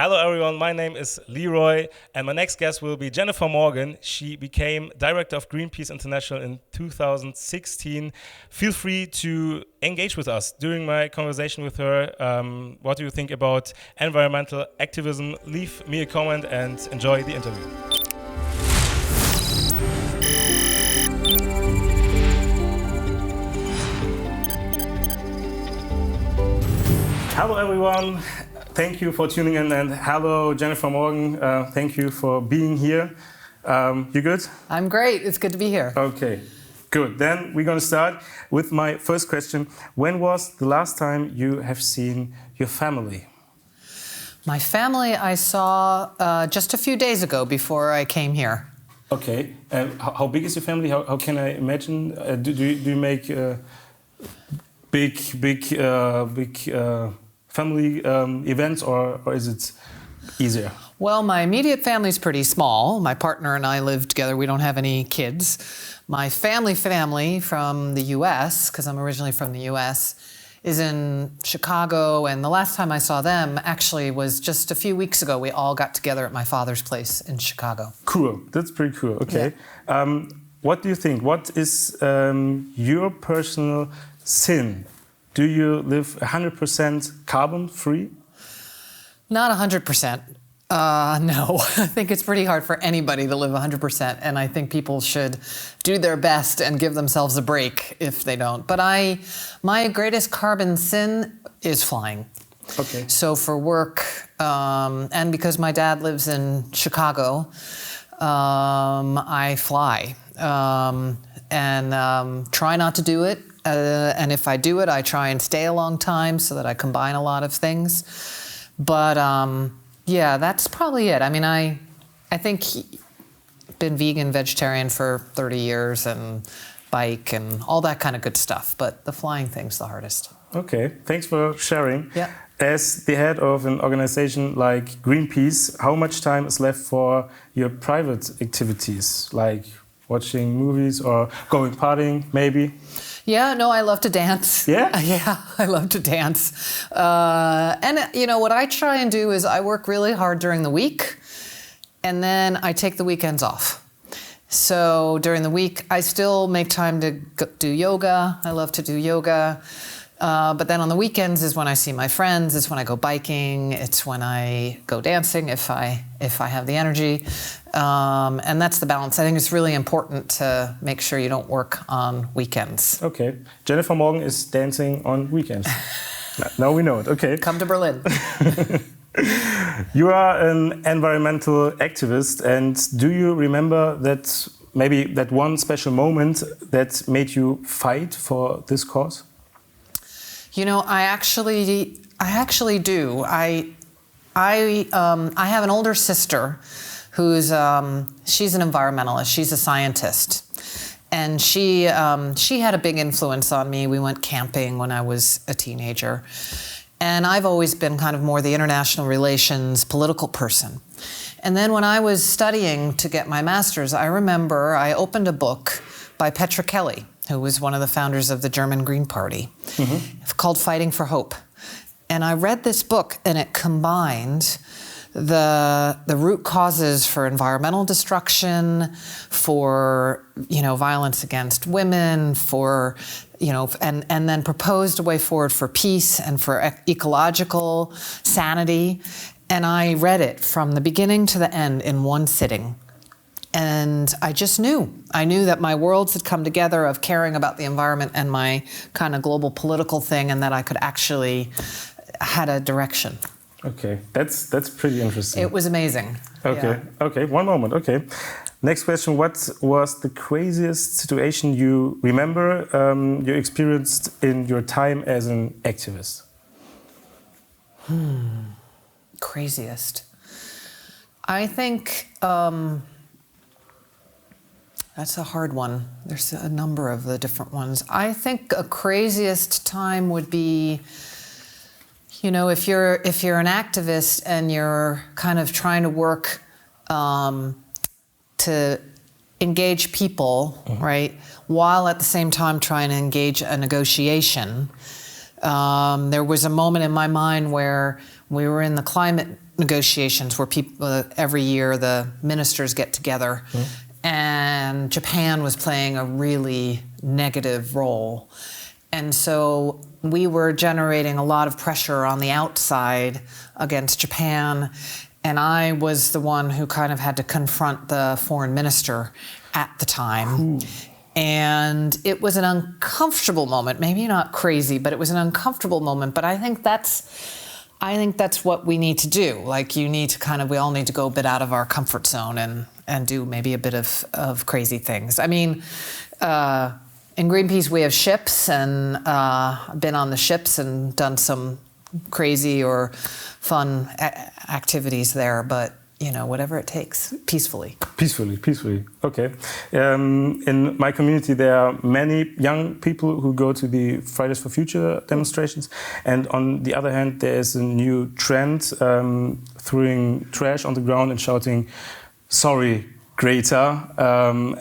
Hello everyone, my name is Leroy and my next guest will be Jennifer Morgan. She became Director of Greenpeace International in 2016. Feel free to engage with us during my conversation with her. What do you think about environmental activism? Leave me a comment and enjoy the interview. Hello everyone. Thank you for tuning in, and hello, Jennifer Morgan. Thank you for being here. You good? I'm great. It's good to be here. Okay, good. Then we're going to start with my first question. When was the last time you have seen your family? My family I saw just a few days ago before I came here. Okay. How big is your family? How can I imagine? Do you make big family events, or is it easier? Well, my immediate family is pretty small. My partner and I live together. We don't have any kids. My family from the U.S., because I'm originally from the U.S., is in Chicago, and the last time I saw them actually was just a few weeks ago. We all got together at my father's place in Chicago. Cool. That's pretty cool. Okay. Yeah. What do you think? What is your personal sin? Do you live 100% carbon free? Not 100%. No, I think it's pretty hard for anybody to live 100%, and I think people should do their best and give themselves a break if they don't. But my greatest carbon sin is flying. Okay. So for work, and because my dad lives in Chicago, I fly and try not to do it. And if I do it, I try and stay a long time so that I combine a lot of things. But yeah, that's probably it. I mean, I think been vegan, vegetarian for 30 years and bike and all that kind of good stuff. But the flying thing's the hardest. Okay, thanks for sharing. Yeah. As the head of an organization like Greenpeace, how much time is left for your private activities, like watching movies or going partying, maybe? Yeah, no, I love to dance. Yeah? Yeah, I love to dance. And, you know, what I try and do is I work really hard during the week, and then I take the weekends off. So during the week, I still make time to do yoga. I love to do yoga. But then on the weekends is when I see my friends, it's when I go biking, it's when I go dancing if I have the energy. And that's the balance. I think it's really important to make sure you don't work on weekends. Okay. Jennifer Morgan is dancing on weekends. Now we know it. Okay. Come to Berlin. You are an environmental activist, and do you remember that one special moment that made you fight for this cause? You know, I actually do. I have an older sister who's she's an environmentalist. She's a scientist, and she had a big influence on me. We went camping when I was a teenager, and I've always been kind of more the international relations political person. And then when I was studying to get my master's, I remember I opened a book by Petra Kelly, who was one of the founders of the German Green Party, called Fighting for Hope. And I read this book, and it combined the root causes for environmental destruction, for, you know, violence against women, for, you know, and then proposed a way forward for peace and for ecological sanity. And I read it from the beginning to the end in one sitting. And I just knew. I knew that my worlds had come together of caring about the environment and my kind of global political thing, and that I could actually had a direction. Okay, that's pretty interesting. It was amazing. Okay, yeah. Okay, one moment. Okay, next question. What was the craziest situation you remember you experienced in your time as an activist? Craziest. I think that's a hard one. There's a number of the different ones. I think a craziest time would be, you know, if you're an activist and you're kind of trying to work to engage people, right, while at the same time trying to engage a negotiation. There was a moment in my mind where we were in the climate negotiations where people every year the ministers get together, and Japan was playing a really negative role. And so we were generating a lot of pressure on the outside against Japan, and I was the one who kind of had to confront the foreign minister at the time. And it was an uncomfortable moment, maybe not crazy, but it was an uncomfortable moment. But I think that's what we need to do. Like, you need to we all need to go a bit out of our comfort zone and do maybe a bit of crazy things. I mean, in Greenpeace, we have ships, and I've been on the ships and done some crazy or fun activities there, but whatever it takes, peacefully. Peacefully. Okay. In my community, there are many young people who go to the Fridays for Future demonstrations, and on the other hand, there is a new trend, throwing trash on the ground and shouting, "Sorry, Greta."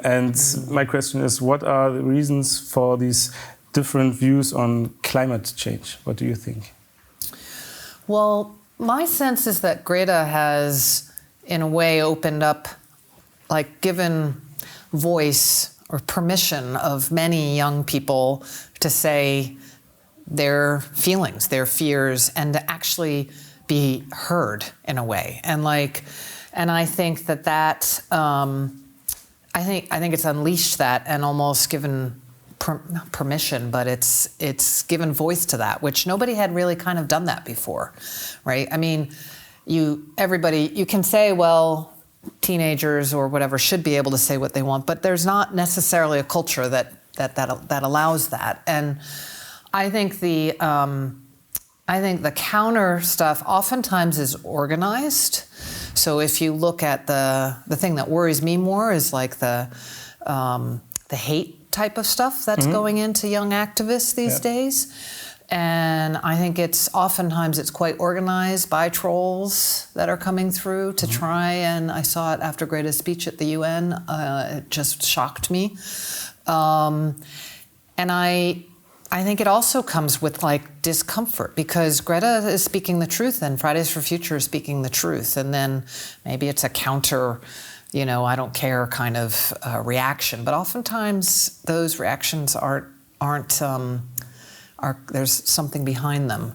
And my question is, what are the reasons for these different views on climate change? What do you think? Well, my sense is that Greta has, in a way, opened up, given voice or permission of many young people to say their feelings, their fears, and to actually be heard in a way. And I think that I think it's unleashed that and almost given not permission, but it's given voice to that, which nobody had really kind of done that before, right? I mean, you can say, well, teenagers or whatever should be able to say what they want, but there's not necessarily a culture that allows that. And I think the counter stuff oftentimes is organized. So if you look at the thing that worries me more is the hate type of stuff that's going into young activists these days. And I think oftentimes quite organized by trolls that are coming through to try, and I saw it after Greta's speech at the UN. It just shocked me. And I think it also comes with discomfort, because Greta is speaking the truth and Fridays for Future is speaking the truth. And then maybe it's a counter, I don't care kind of reaction. But oftentimes those reactions aren't there's something behind them.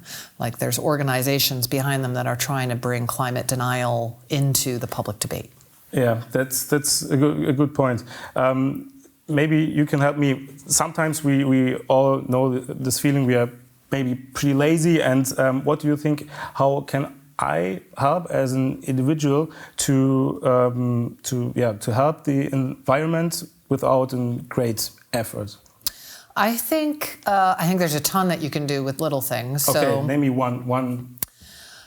There's organizations behind them that are trying to bring climate denial into the public debate. Yeah, that's a good point. Maybe you can help me. Sometimes we all know this feeling we are maybe pretty lazy. And what do you think? How can I help as an individual to help the environment without a great effort? I think there's a ton that you can do with little things. Okay, so name me one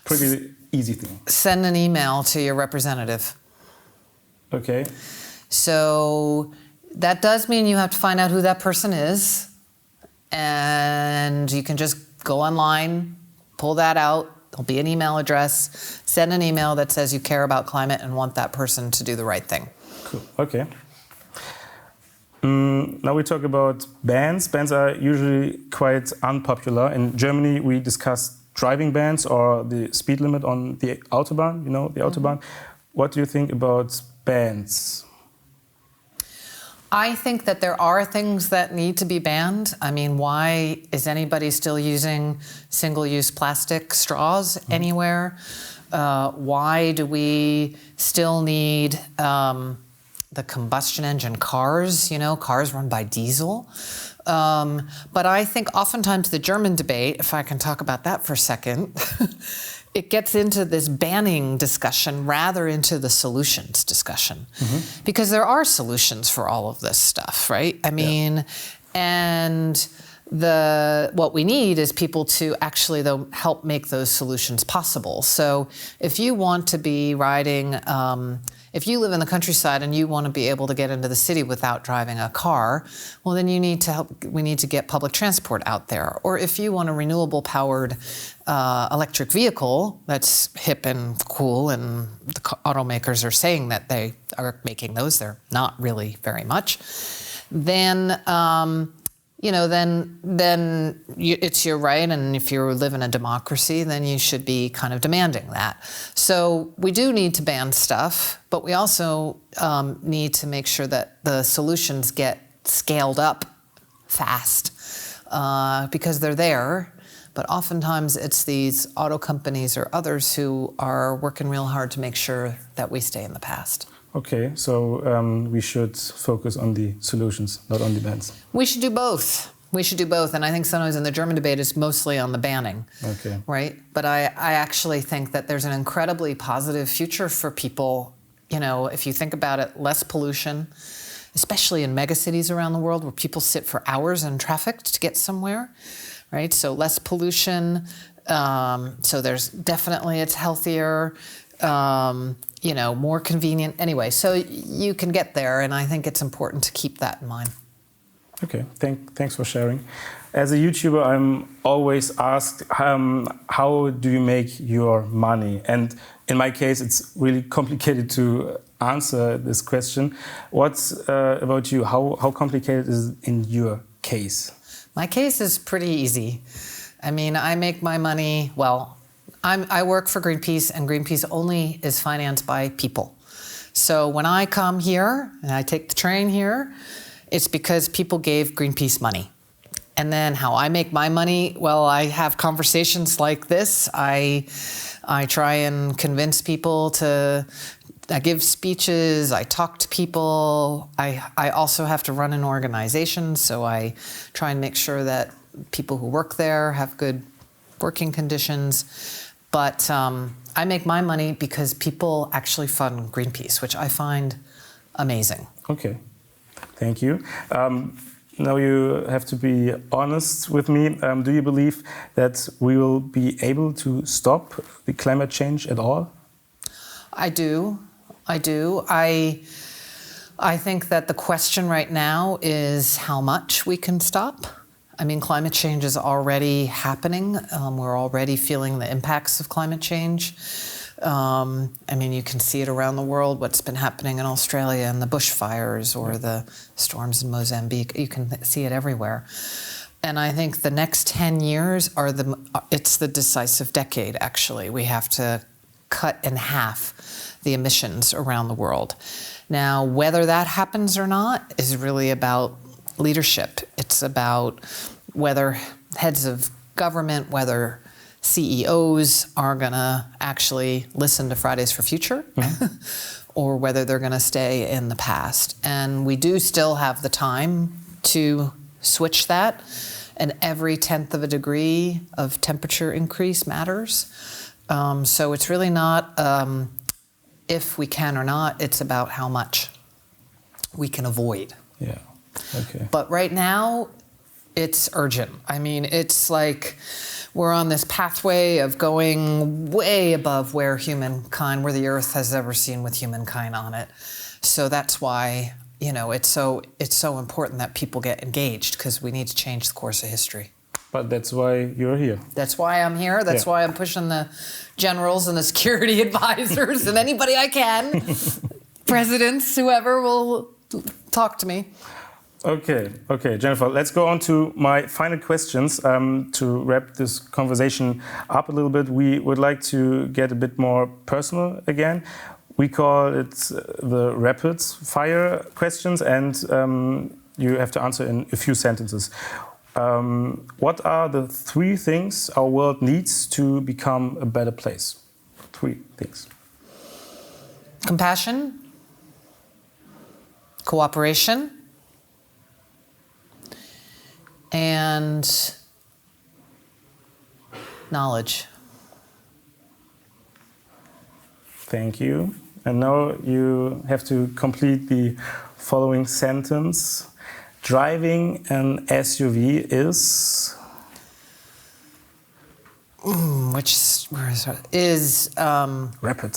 pretty easy thing. Send an email to your representative. Okay. So that does mean you have to find out who that person is, and you can just go online, pull that out. There'll be an email address. Send an email that says you care about climate and want that person to do the right thing. Cool. Okay. Now we talk about bans. Bans are usually quite unpopular. In Germany, we discuss driving bans or the speed limit on the Autobahn, the Autobahn. What do you think about bans? I think that there are things that need to be banned. I mean, why is anybody still using single-use plastic straws anywhere? Why do we still need the combustion engine cars, cars run by diesel? But I think oftentimes the German debate, if I can talk about that for a second, it gets into this banning discussion rather into the solutions discussion. Because there are solutions for all of this stuff, right? I mean, and what we need is people to actually, though, help make those solutions possible. So if you want to be riding, if you live in the countryside and you want to be able to get into the city without driving a car, well, then we need to get public transport out there. Or if you want a renewable powered electric vehicle that's hip and cool, and the automakers are saying that they are making those, they're not really very much, then it's your right, and if you live in a democracy, then you should be kind of demanding that. So we do need to ban stuff, but we also need to make sure that the solutions get scaled up fast because they're there. But oftentimes it's these auto companies or others who are working real hard to make sure that we stay in the past. Okay, so we should focus on the solutions, not on the bans. We should do both. We should do both. And I think sometimes in the German debate it's mostly on the banning. Okay. Right? But I actually think that there's an incredibly positive future for people. If you think about it, less pollution, especially in megacities around the world where people sit for hours in traffic to get somewhere. Right? So less pollution. So there's definitely, it's healthier. More convenient. Anyway, so you can get there, and I think it's important to keep that in mind. Okay, thanks for sharing. As a YouTuber, I'm always asked, how do you make your money? And in my case, it's really complicated to answer this question. What's about you? How complicated is it in your case? My case is pretty easy. I mean, I make my money, I work for Greenpeace, and Greenpeace only is financed by people. So when I come here and I take the train here, it's because people gave Greenpeace money. And then how I make my money, I have conversations like this. I try and convince people I give speeches, I talk to people. I also have to run an organization, so I try and make sure that people who work there have good working conditions. But I make my money because people actually fund Greenpeace, which I find amazing. Okay, thank you. Now you have to be honest with me. Do you believe that we will be able to stop the climate change at all? I do. I think that the question right now is how much we can stop. I mean, climate change is already happening. We're already feeling the impacts of climate change. You can see it around the world, what's been happening in Australia and the bushfires or the storms in Mozambique. You can see it everywhere. And I think the next 10 years it's the decisive decade, actually. We have to cut in half the emissions around the world. Now, whether that happens or not is really about leadership. It's about whether heads of government, whether CEOs are going to actually listen to Fridays for Future or whether they're going to stay in the past. And we do still have the time to switch that. And every 1/10 of a degree of temperature increase matters. So it's really not if we can or not, it's about how much we can avoid. Yeah. Okay. But right now, it's urgent. I mean, it's like we're on this pathway of going way above where the Earth has ever seen with humankind on it. So that's why, it's so important that people get engaged, because we need to change the course of history. But that's why you're here. That's why I'm here. That's why I'm pushing the generals and the security advisors and anybody I can, presidents, whoever will talk to me. Okay, Jennifer, let's go on to my final questions. To wrap this conversation up a little bit, we would like to get a bit more personal again. We call it the rapid fire questions, and you have to answer in a few sentences. What are the 3 things our world needs to become a better place? 3 things. Compassion, cooperation, and knowledge. Thank you. And now you have to complete the following sentence. Driving an SUV is... Rapid.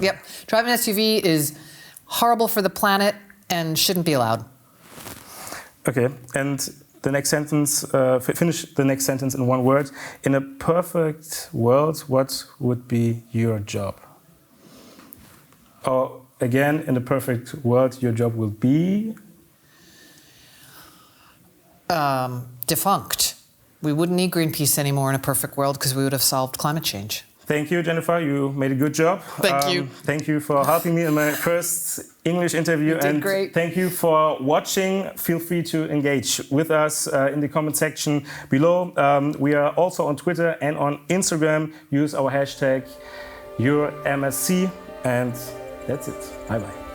Yep. Driving an SUV is horrible for the planet and shouldn't be allowed. Okay, and the next sentence, finish the next sentence in 1 word. In a perfect world, what would be your job? Or again, in a perfect world, your job will be... defunct. We wouldn't need Greenpeace anymore in a perfect world because we would have solved climate change. Thank you, Jennifer. You made a good job. Thank you. Thank you for helping me in my first English interview. You did great. Thank you for watching. Feel free to engage with us in the comment section below. We are also on Twitter and on Instagram. Use our hashtag YourMSC. And that's it. Bye-bye.